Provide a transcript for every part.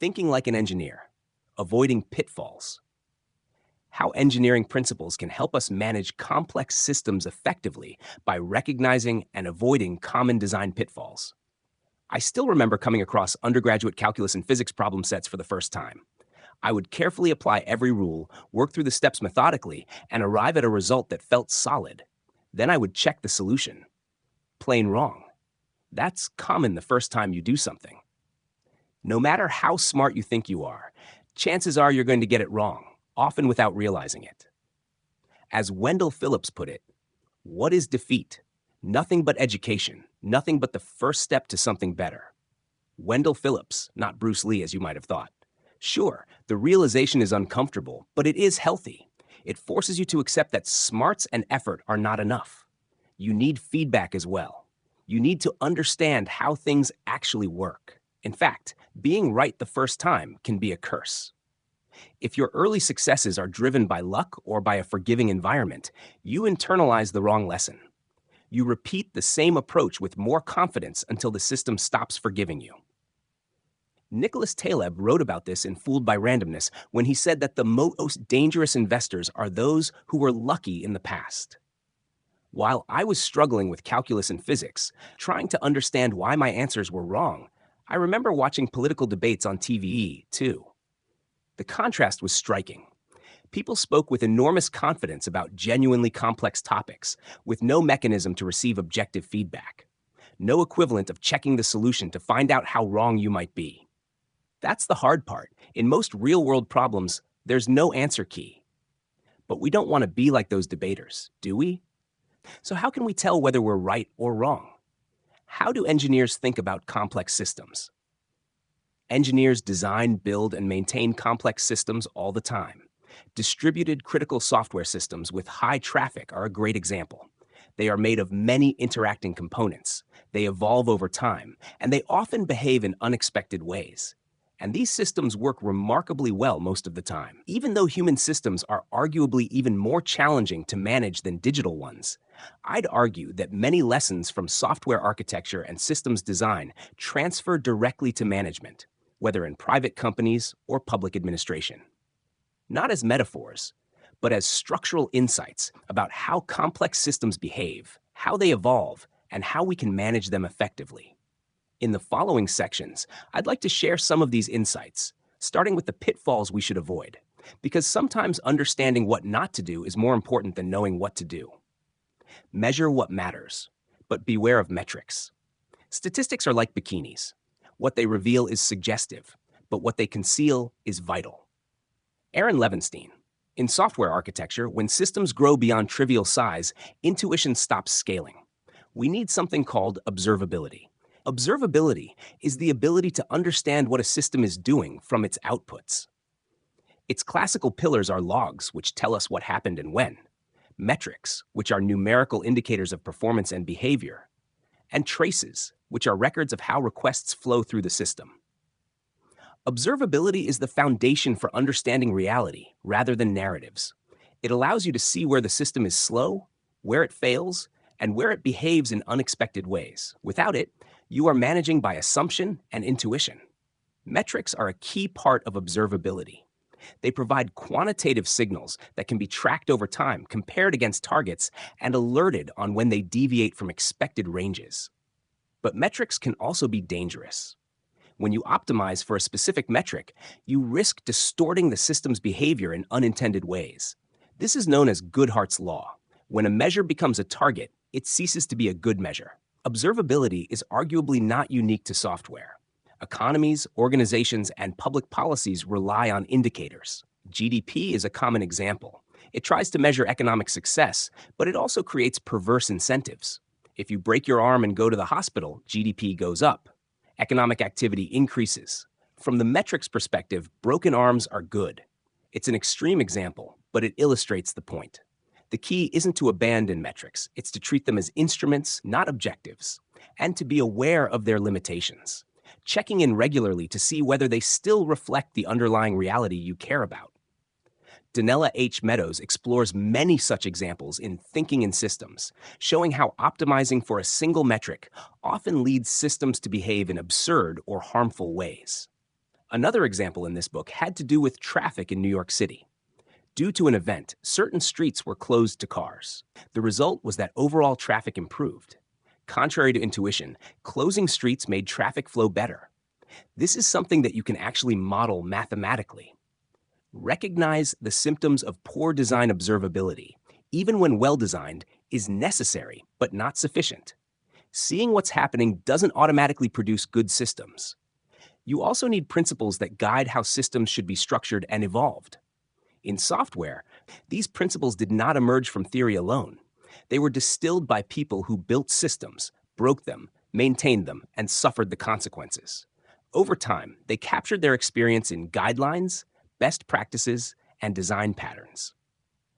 Thinking like an engineer, avoiding pitfalls. How engineering principles can help us manage complex systems effectively by recognizing and avoiding common design pitfalls. I still remember coming across undergraduate calculus and physics problem sets for the first time. I would carefully apply every rule, work through the steps methodically, and arrive at a result that felt solid. Then I would check the solution. Plain wrong. That's common the first time you do something. No matter how smart you think you are, chances are you're going to get it wrong, often without realizing it. As Wendell Phillips put it, what is defeat? Nothing but education, nothing but the first step to something better. Wendell Phillips, not Bruce Lee as you might have thought. Sure, the realization is uncomfortable, but it is healthy. It forces you to accept that smarts and effort are not enough. You need feedback as well. You need to understand how things actually work. In fact, being right the first time can be a curse. If your early successes are driven by luck or by a forgiving environment, you internalize the wrong lesson. You repeat the same approach with more confidence until the system stops forgiving you. Nicholas Taleb wrote about this in Fooled by Randomness when he said that the most dangerous investors are those who were lucky in the past. While I was struggling with calculus and physics, trying to understand why my answers were wrong, I remember watching political debates on TV, too. The contrast was striking. People spoke with enormous confidence about genuinely complex topics, with no mechanism to receive objective feedback. No equivalent of checking the solution to find out how wrong you might be. That's the hard part. In most real-world problems, there's no answer key. But we don't want to be like those debaters, do we? So how can we tell whether we're right or wrong? How do engineers think about complex systems? Engineers design, build, and maintain complex systems all the time. Distributed critical software systems with high traffic are a great example. They are made of many interacting components. They evolve over time, and they often behave in unexpected ways. And these systems work remarkably well most of the time. Even though human systems are arguably even more challenging to manage than digital ones, I'd argue that many lessons from software architecture and systems design transfer directly to management, whether in private companies or public administration. Not as metaphors, but as structural insights about how complex systems behave, how they evolve, and how we can manage them effectively. In the following sections, I'd like to share some of these insights, starting with the pitfalls we should avoid, because sometimes understanding what not to do is more important than knowing what to do. Measure what matters, but beware of metrics. Statistics are like bikinis. What they reveal is suggestive, but what they conceal is vital. Aaron Levinstein. In software architecture, when systems grow beyond trivial size, intuition stops scaling. We need something called observability. Observability is the ability to understand what a system is doing from its outputs. Its classical pillars are logs, which tell us what happened and when, metrics, which are numerical indicators of performance and behavior, and traces, which are records of how requests flow through the system. Observability is the foundation for understanding reality rather than narratives. It allows you to see where the system is slow, where it fails, and where it behaves in unexpected ways. Without it, you are managing by assumption and intuition. Metrics are a key part of observability. They provide quantitative signals that can be tracked over time, compared against targets, and alerted on when they deviate from expected ranges. But metrics can also be dangerous. When you optimize for a specific metric, you risk distorting the system's behavior in unintended ways. This is known as Goodhart's law. When a measure becomes a target, it ceases to be a good measure. Observability is arguably not unique to software. Economies, organizations, and public policies rely on indicators. GDP is a common example. It tries to measure economic success, but it also creates perverse incentives. If you break your arm and go to the hospital, GDP goes up. Economic activity increases. From the metrics perspective, broken arms are good. It's an extreme example, but it illustrates the point. The key isn't to abandon metrics, it's to treat them as instruments, not objectives, and to be aware of their limitations, checking in regularly to see whether they still reflect the underlying reality you care about. Donella H. Meadows explores many such examples in Thinking in Systems, showing how optimizing for a single metric often leads systems to behave in absurd or harmful ways. Another example in this book had to do with traffic in New York City. Due to an event, certain streets were closed to cars. The result was that overall traffic improved. Contrary to intuition, closing streets made traffic flow better. This is something that you can actually model mathematically. Recognize the symptoms of poor design observability, even when well-designed, is necessary but not sufficient. Seeing what's happening doesn't automatically produce good systems. You also need principles that guide how systems should be structured and evolved. In software, these principles did not emerge from theory alone. They were distilled by people who built systems, broke them, maintained them, and suffered the consequences. Over time, they captured their experience in guidelines, best practices, and design patterns.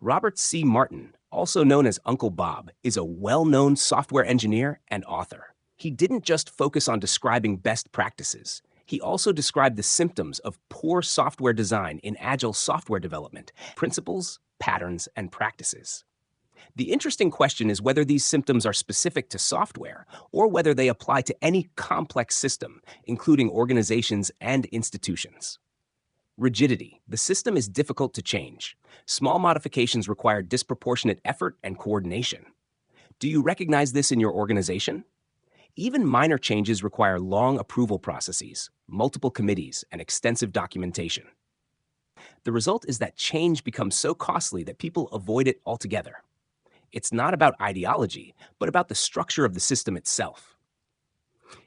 Robert C. Martin, also known as Uncle Bob, is a well-known software engineer and author. He didn't just focus on describing best practices. He also described the symptoms of poor software design in agile software development, principles, patterns, and practices. The interesting question is whether these symptoms are specific to software or whether they apply to any complex system, including organizations and institutions. Rigidity. The system is difficult to change. Small modifications require disproportionate effort and coordination. Do you recognize this in your organization? Even minor changes require long approval processes, multiple committees, and extensive documentation. The result is that change becomes so costly that people avoid it altogether. It's not about ideology, but about the structure of the system itself.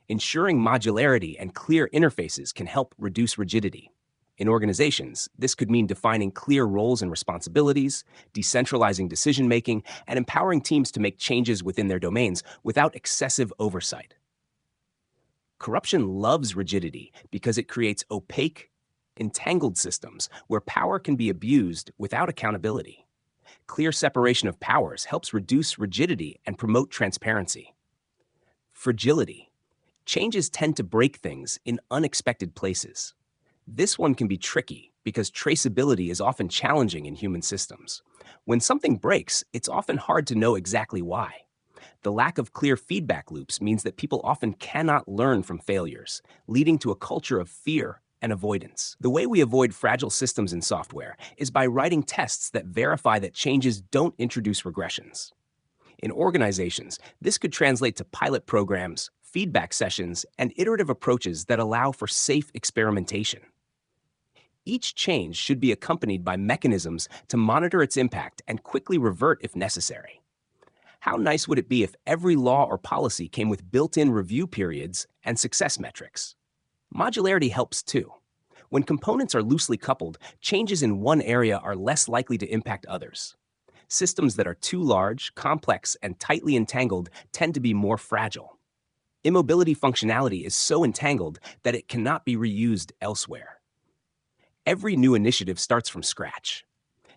Ensuring modularity and clear interfaces can help reduce rigidity. In organizations, this could mean defining clear roles and responsibilities, decentralizing decision-making, and empowering teams to make changes within their domains without excessive oversight. Corruption loves rigidity because it creates opaque, entangled systems where power can be abused without accountability. Clear separation of powers helps reduce rigidity and promote transparency. Fragility. Changes tend to break things in unexpected places. This one can be tricky because traceability is often challenging in human systems. When something breaks, it's often hard to know exactly why. The lack of clear feedback loops means that people often cannot learn from failures, leading to a culture of fear and avoidance. The way we avoid fragile systems in software is by writing tests that verify that changes don't introduce regressions. In organizations, this could translate to pilot programs, feedback sessions, and iterative approaches that allow for safe experimentation. Each change should be accompanied by mechanisms to monitor its impact and quickly revert if necessary. How nice would it be if every law or policy came with built-in review periods and success metrics? Modularity helps too. When components are loosely coupled, changes in one area are less likely to impact others. Systems that are too large, complex, and tightly entangled tend to be more fragile. Immobility functionality is so entangled that it cannot be reused elsewhere. Every new initiative starts from scratch.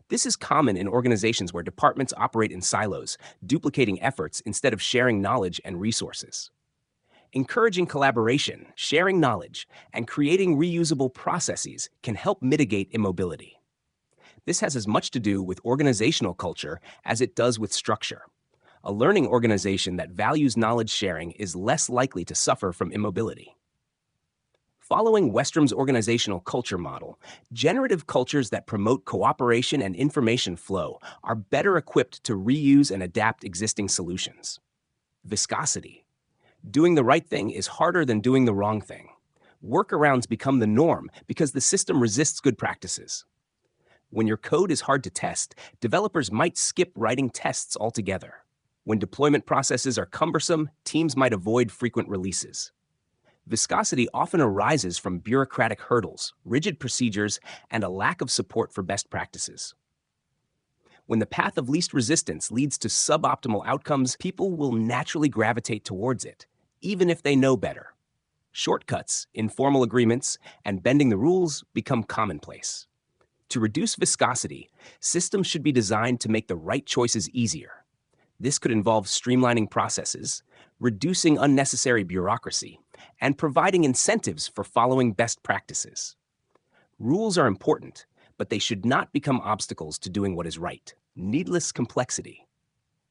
This is common in organizations where departments operate in silos, duplicating efforts instead of sharing knowledge and resources. Encouraging collaboration, sharing knowledge, and creating reusable processes can help mitigate immobility. This has as much to do with organizational culture as it does with structure. A learning organization that values knowledge sharing is less likely to suffer from immobility. Following Westrom's organizational culture model, generative cultures that promote cooperation and information flow are better equipped to reuse and adapt existing solutions. Viscosity. Doing the right thing is harder than doing the wrong thing. Workarounds become the norm because the system resists good practices. When your code is hard to test, developers might skip writing tests altogether. When deployment processes are cumbersome, teams might avoid frequent releases. Viscosity often arises from bureaucratic hurdles, rigid procedures, and a lack of support for best practices. When the path of least resistance leads to suboptimal outcomes, people will naturally gravitate towards it, even if they know better. Shortcuts, informal agreements, and bending the rules become commonplace. To reduce viscosity, systems should be designed to make the right choices easier. This could involve streamlining processes, reducing unnecessary bureaucracy, and providing incentives for following best practices. Rules are important, but they should not become obstacles to doing what is right. Needless complexity.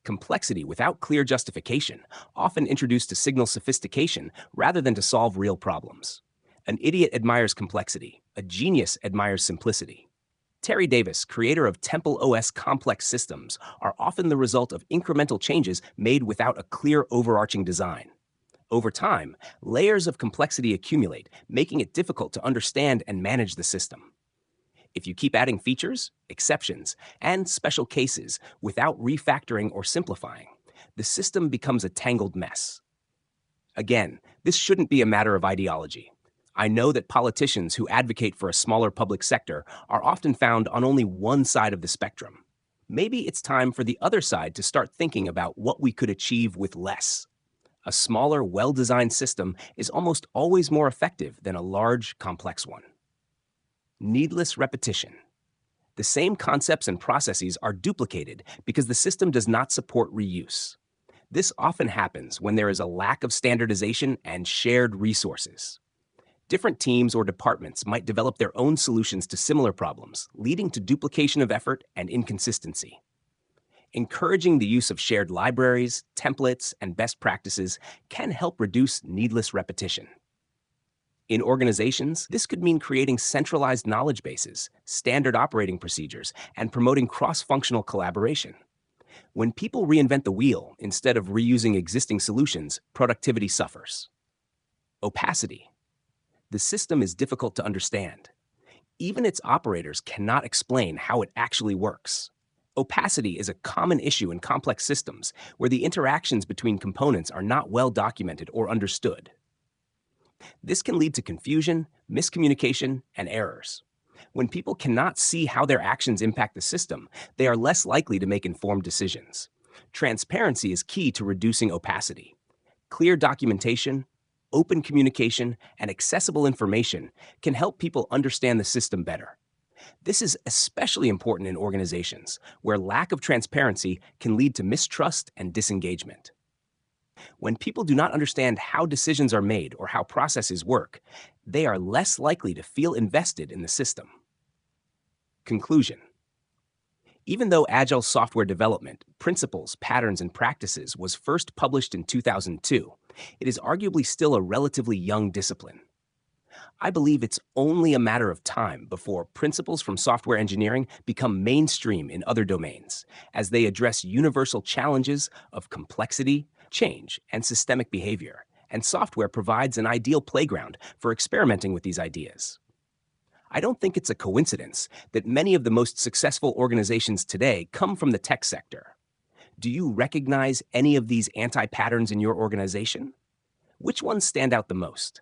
Complexity without clear justification often introduced to signal sophistication rather than to solve real problems. An idiot admires complexity. A genius admires simplicity. Terry Davis, creator of Temple OS complex systems, are often the result of incremental changes made without a clear overarching design. Over time, layers of complexity accumulate, making it difficult to understand and manage the system. If you keep adding features, exceptions, and special cases without refactoring or simplifying, the system becomes a tangled mess. Again, this shouldn't be a matter of ideology. I know that politicians who advocate for a smaller public sector are often found on only one side of the spectrum. Maybe it's time for the other side to start thinking about what we could achieve with less. A smaller, well-designed system is almost always more effective than a large, complex one. Needless repetition. The same concepts and processes are duplicated because the system does not support reuse. This often happens when there is a lack of standardization and shared resources. Different teams or departments might develop their own solutions to similar problems, leading to duplication of effort and inconsistency. Encouraging the use of shared libraries, templates, and best practices can help reduce needless repetition. In organizations, this could mean creating centralized knowledge bases, standard operating procedures, and promoting cross-functional collaboration. When people reinvent the wheel instead of reusing existing solutions, productivity suffers. Opacity. The system is difficult to understand. Even its operators cannot explain how it actually works. Opacity is a common issue in complex systems where the interactions between components are not well documented or understood. This can lead to confusion, miscommunication, and errors. When people cannot see how their actions impact the system, they are less likely to make informed decisions. Transparency is key to reducing opacity. Clear documentation, open communication, and accessible information can help people understand the system better. This is especially important in organizations where lack of transparency can lead to mistrust and disengagement. When people do not understand how decisions are made or how processes work, they are less likely to feel invested in the system. Conclusion. Even though Agile software development, principles, patterns, and practices was first published in 2002, it is arguably still a relatively young discipline. I believe it's only a matter of time before principles from software engineering become mainstream in other domains, as they address universal challenges of complexity, change, and systemic behavior, and software provides an ideal playground for experimenting with these ideas. I don't think it's a coincidence that many of the most successful organizations today come from the tech sector. Do you recognize any of these anti-patterns in your organization? Which ones stand out the most?